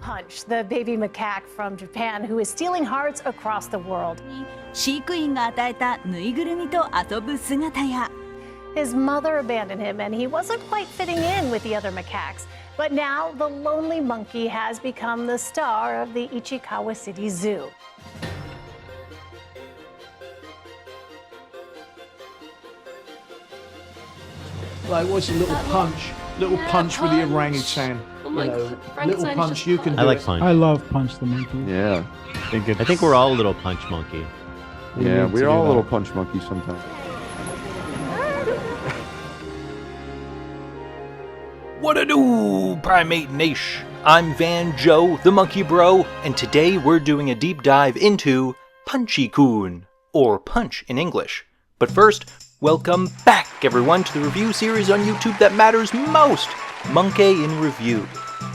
Punch, the baby macaque from Japan who is stealing hearts across the world. 飼育員が与えたぬいぐるみと遊ぶ姿や His mother abandoned him and he wasn't quite fitting in with the other macaques. But now the lonely monkey has become the star of the Ichikawa City Zoo. Like, what's a little punch? Little punch with the orangutan. Oh my God, Little punch, you can do I like it. Punch. I love Punch the Monkey. Yeah. I think we're all a little Punch monkey. Yeah, need to we're do all that. little punch monkeys sometimes. What a do, Primate Nation? I'm Van Joe, the Monkey Bro, and today we're doing a deep dive into Punchy-kun, or Punch in English. But first, welcome back everyone to the review series on YouTube that matters most, Monke in Review.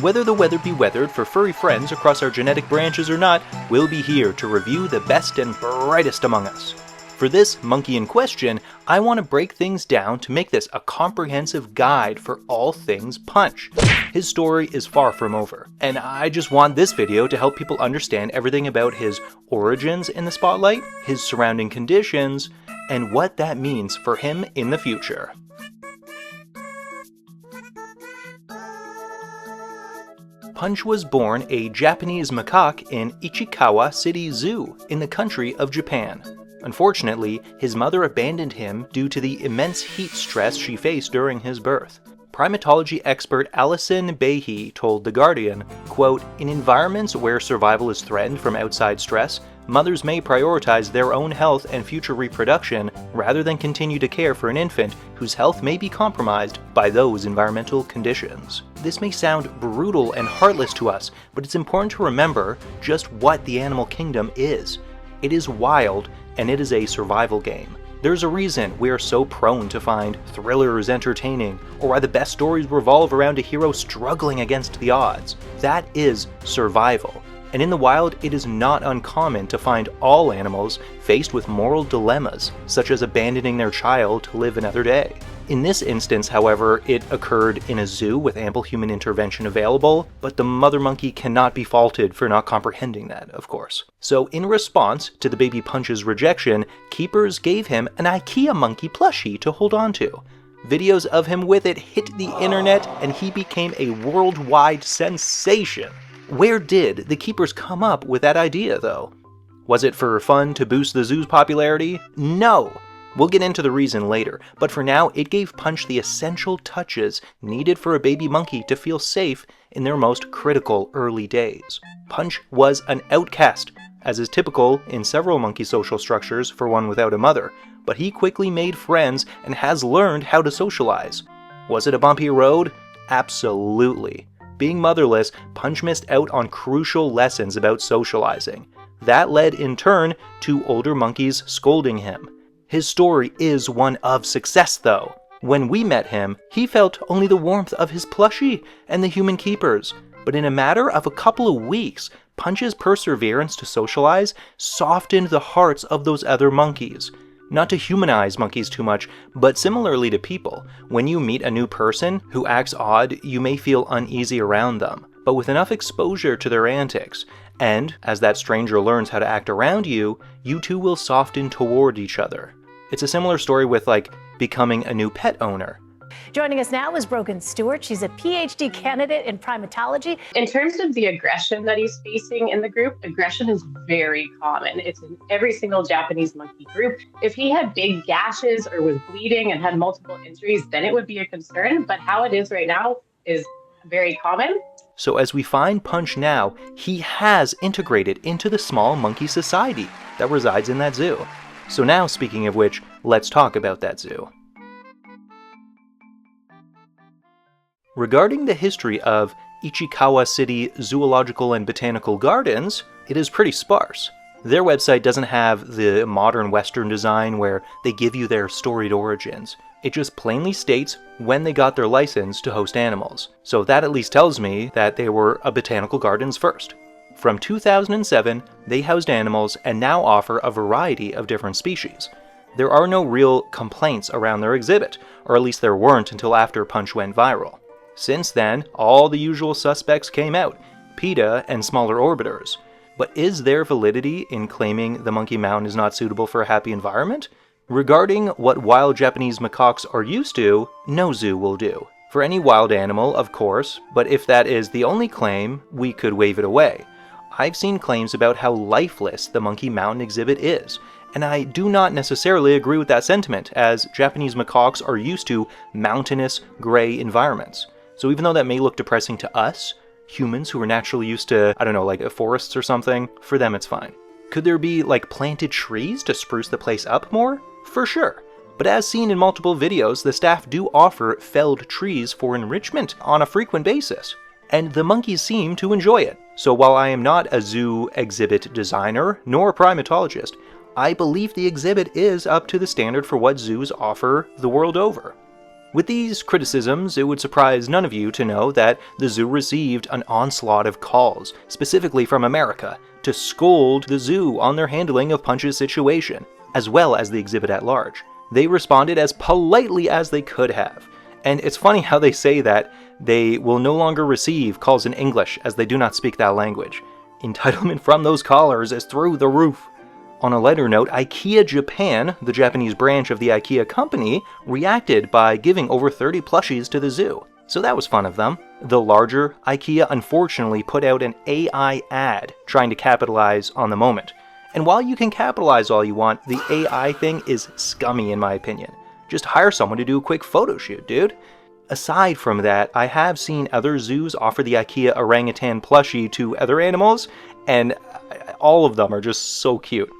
Whether the weather be weathered for furry friends across our genetic branches or not, we'll be here to review the best and brightest among us. For this monkey in question, I want to break things down to make this a comprehensive guide for all things Punch. His story is far from over, and I just want this video to help people understand everything about his origins in the spotlight, his surrounding conditions, and what that means for him in the future. Punch was born a Japanese macaque in Ichikawa City Zoo in the country of Japan. Unfortunately, his mother abandoned him due to the immense heat stress she faced during his birth. Primatology expert Alison Behe told The Guardian, quote, "In environments where survival is threatened from outside stress, mothers may prioritize their own health and future reproduction rather than continue to care for an infant whose health may be compromised by those environmental conditions." This may sound brutal and heartless to us, but it's important to remember just what the animal kingdom is. It is wild, and it is a survival game. There's a reason we are so prone to find thrillers entertaining, or why the best stories revolve around a hero struggling against the odds. That is survival. And in the wild, it is not uncommon to find all animals faced with moral dilemmas, such as abandoning their child to live another day. In this instance, however, it occurred in a zoo with ample human intervention available, but the mother monkey cannot be faulted for not comprehending that, of course. So in response to the baby Punch's rejection, keepers gave him an IKEA monkey plushie to hold on to. Videos of him with it hit the internet, and he became a worldwide sensation. Where did the keepers come up with that idea, though? Was it for fun to boost the zoo's popularity? No! We'll get into the reason later, but for now, it gave Punch the essential touches needed for a baby monkey to feel safe in their most critical early days. Punch was an outcast, as is typical in several monkey social structures for one without a mother, but he quickly made friends and has learned how to socialize. Was it a bumpy road? Absolutely. Being motherless, Punch missed out on crucial lessons about socializing. That led in turn to older monkeys scolding him. His story is one of success though. When we met him, he felt only the warmth of his plushie and the human keepers. But in a matter of a couple of weeks, Punch's perseverance to socialize softened the hearts of those other monkeys. Not to humanize monkeys too much, but similarly to people, when you meet a new person who acts odd, you may feel uneasy around them. But with enough exposure to their antics, and as that stranger learns how to act around you, you two will soften toward each other. It's a similar story with, like, becoming a new pet owner. Joining us now is Brogan Stewart. She's a PhD candidate in primatology. In terms of the aggression that he's facing in the group, aggression is very common. It's in every single Japanese monkey group. If he had big gashes or was bleeding and had multiple injuries, then it would be a concern. But how it is right now is very common. So as we find Punch now, he has integrated into the small monkey society that resides in that zoo. So now, speaking of which, let's talk about that zoo. Regarding the history of Ichikawa City Zoological and Botanical Gardens, it is pretty sparse. Their website doesn't have the modern Western design where they give you their storied origins. It just plainly states when they got their license to host animals. So that at least tells me that they were a botanical gardens first. From 2007, they housed animals and now offer a variety of different species. There are no real complaints around their exhibit, or at least there weren't until after Punch went viral. Since then, all the usual suspects came out. PETA, and smaller orbiters. But is there validity in claiming the Monkey Mountain is not suitable for a happy environment? Regarding what wild Japanese macaques are used to, no zoo will do. For any wild animal, of course, but if that is the only claim, we could wave it away. I've seen claims about how lifeless the Monkey Mountain exhibit is, and I do not necessarily agree with that sentiment, as Japanese macaques are used to mountainous, gray environments. So even though that may look depressing to us, humans who are naturally used to, I don't know, like forests or something, for them it's fine. Could there be, like, planted trees to spruce the place up more? For sure. But as seen in multiple videos, the staff do offer felled trees for enrichment on a frequent basis, and the monkeys seem to enjoy it. So while I am not a zoo exhibit designer, nor a primatologist, I believe the exhibit is up to the standard for what zoos offer the world over. With these criticisms, it would surprise none of you to know that the zoo received an onslaught of calls, specifically from America, to scold the zoo on their handling of Punch's situation, as well as the exhibit at large. They responded as politely as they could have. And it's funny how they say that they will no longer receive calls in English as they do not speak that language. Entitlement from those callers is through the roof. On a lighter note, IKEA Japan, the Japanese branch of the IKEA company, reacted by giving over 30 plushies to the zoo. So that was fun of them. The larger IKEA unfortunately put out an AI ad trying to capitalize on the moment. And while you can capitalize all you want, the AI thing is scummy in my opinion. Just hire someone to do a quick photo shoot, dude. Aside from that, I have seen other zoos offer the IKEA orangutan plushie to other animals, and all of them are just so cute.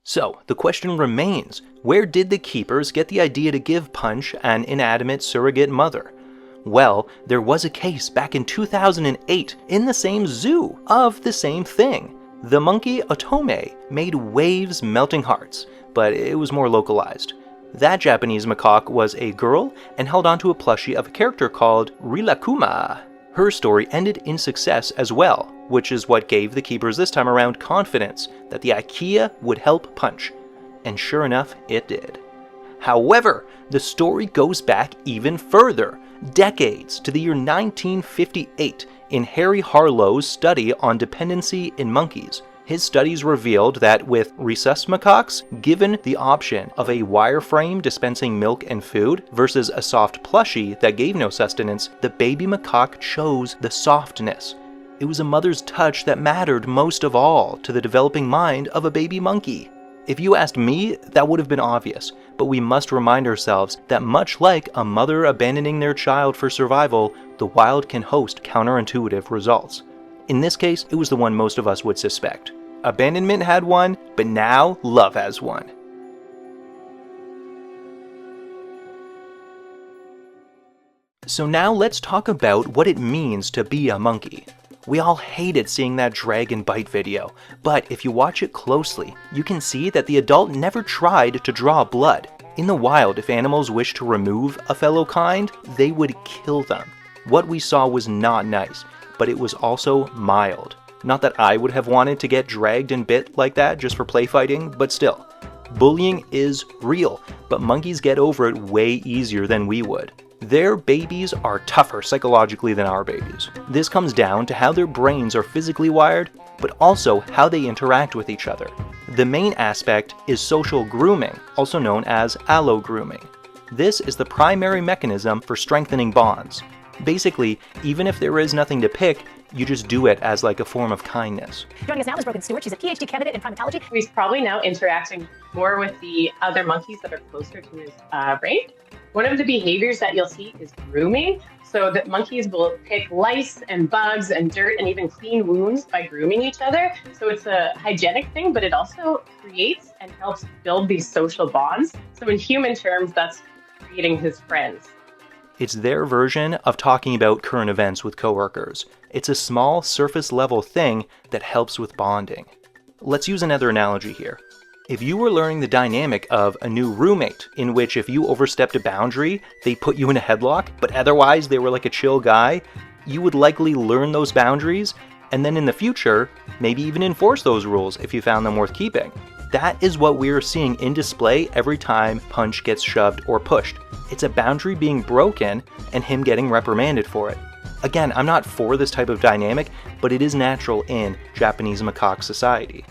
So, the question remains, where did the keepers get the idea to give Punch an inanimate surrogate mother? Well, there was a case back in 2008 in the same zoo of the same thing. The monkey Otome made waves melting hearts, but it was more localized. That Japanese macaque was a girl and held onto a plushie of a character called Rilakuma. Her story ended in success as well, which is what gave the keepers this time around confidence that the IKEA would help Punch. And sure enough, it did. However, the story goes back even further, decades, to the year 1958 in Harry Harlow's study on dependency in monkeys. His studies revealed that with rhesus macaques, given the option of a wireframe dispensing milk and food versus a soft plushie that gave no sustenance, the baby macaque chose the softness. It was a mother's touch that mattered most of all to the developing mind of a baby monkey. If you asked me, that would have been obvious, but we must remind ourselves that much like a mother abandoning their child for survival, the wild can host counterintuitive results. In this case, it was the one most of us would suspect. Abandonment had one, but now love has one. So now let's talk about what it means to be a monkey. We all hated seeing that dragon bite video, but if you watch it closely, you can see that the adult never tried to draw blood. In the wild, if animals wished to remove a fellow kind, they would kill them. What we saw was not nice, but it was also mild. Not that I would have wanted to get dragged and bit like that just for play fighting, but still. Bullying is real, but monkeys get over it way easier than we would. Their babies are tougher psychologically than our babies. This comes down to how their brains are physically wired, but also how they interact with each other. The main aspect is social grooming, also known as allo-grooming. This is the primary mechanism for strengthening bonds. Basically, even if there is nothing to pick, you just do it as like a form of kindness. Joining us now is Broken Stewart. She's a PhD candidate in primatology. He's probably now interacting more with the other monkeys that are closer to his brain. One of the behaviors that you'll see is grooming. So that monkeys will pick lice and bugs and dirt and even clean wounds by grooming each other. So it's a hygienic thing, but it also creates and helps build these social bonds. So in human terms, that's creating his friends. It's their version of talking about current events with coworkers. It's a small surface level thing that helps with bonding. Let's use another analogy here. If you were learning the dynamic of a new roommate, in which if you overstepped a boundary, they put you in a headlock, but otherwise they were like a chill guy, you would likely learn those boundaries, and then in the future, maybe even enforce those rules if you found them worth keeping. That is what we are seeing in display every time Punch gets shoved or pushed. It's a boundary being broken and him getting reprimanded for it. Again, I'm not for this type of dynamic, but it is natural in Japanese macaque society.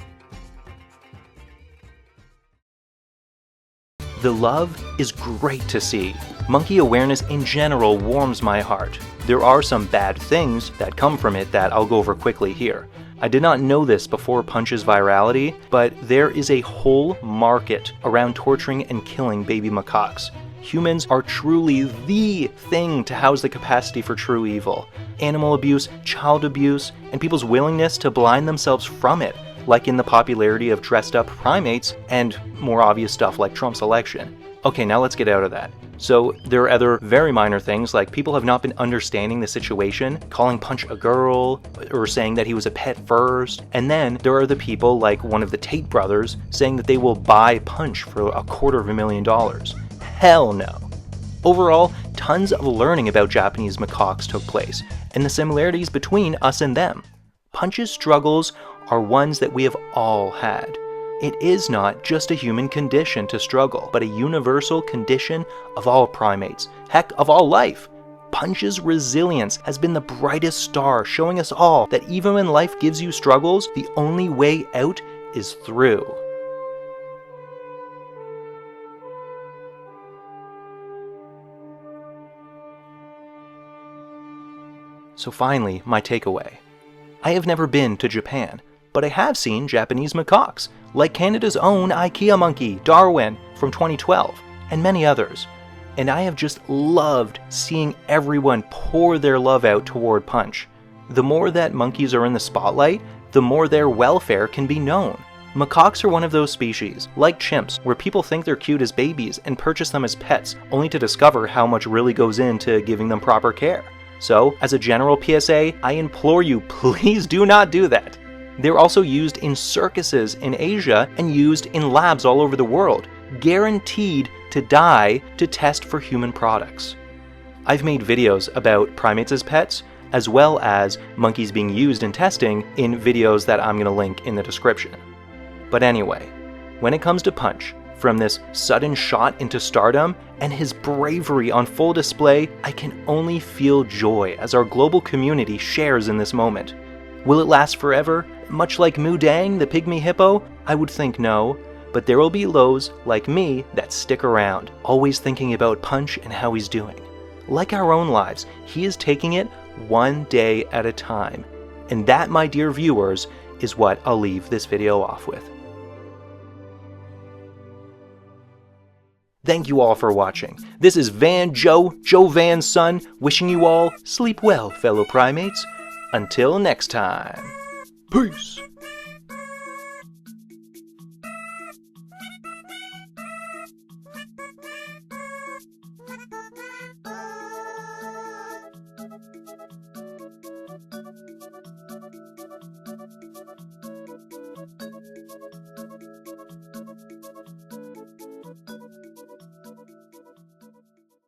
The love is great to see. Monkey awareness in general warms my heart. There are some bad things that come from it that I'll go over quickly here. I did not know this before Punch's virality, but there is a whole market around torturing and killing baby macaques. Humans are truly the thing to house the capacity for true evil. Animal abuse, child abuse, and people's willingness to blind themselves from it, like in the popularity of dressed up primates and more obvious stuff like Trump's election. Okay, now let's get out of that. So there are other very minor things, like people have not been understanding the situation, calling Punch a girl, or saying that he was a pet first. And then there are the people like one of the Tate brothers saying that they will buy Punch for $250,000. Hell no. Overall, tons of learning about Japanese macaques took place, and the similarities between us and them. Punch's struggles are ones that we have all had. It is not just a human condition to struggle, but a universal condition of all primates, heck, of all life. Punch's resilience has been the brightest star, showing us all that even when life gives you struggles, the only way out is through. So finally, my takeaway. I have never been to Japan, but I have seen Japanese macaques, like Canada's own IKEA monkey, Darwin, from 2012, and many others. And I have just loved seeing everyone pour their love out toward Punch. The more that monkeys are in the spotlight, the more their welfare can be known. Macaques are one of those species, like chimps, where people think they're cute as babies and purchase them as pets, only to discover how much really goes into giving them proper care. So, as a general PSA, I implore you, please do not do that. They're also used in circuses in Asia and used in labs all over the world, guaranteed to die to test for human products. I've made videos about primates as pets, as well as monkeys being used in testing in videos that I'm going to link in the description. But anyway, when it comes to Punch, from this sudden shot into stardom and his bravery on full display, I can only feel joy as our global community shares in this moment. Will it last forever? Much like Mudang, the pygmy hippo? I would think no, but there will be those, like me, that stick around, always thinking about Punch and how he's doing. Like our own lives, he is taking it one day at a time. And that, my dear viewers, is what I'll leave this video off with. Thank you all for watching. This is Joe Van's son, wishing you all sleep well, fellow primates. Until next time. Peace!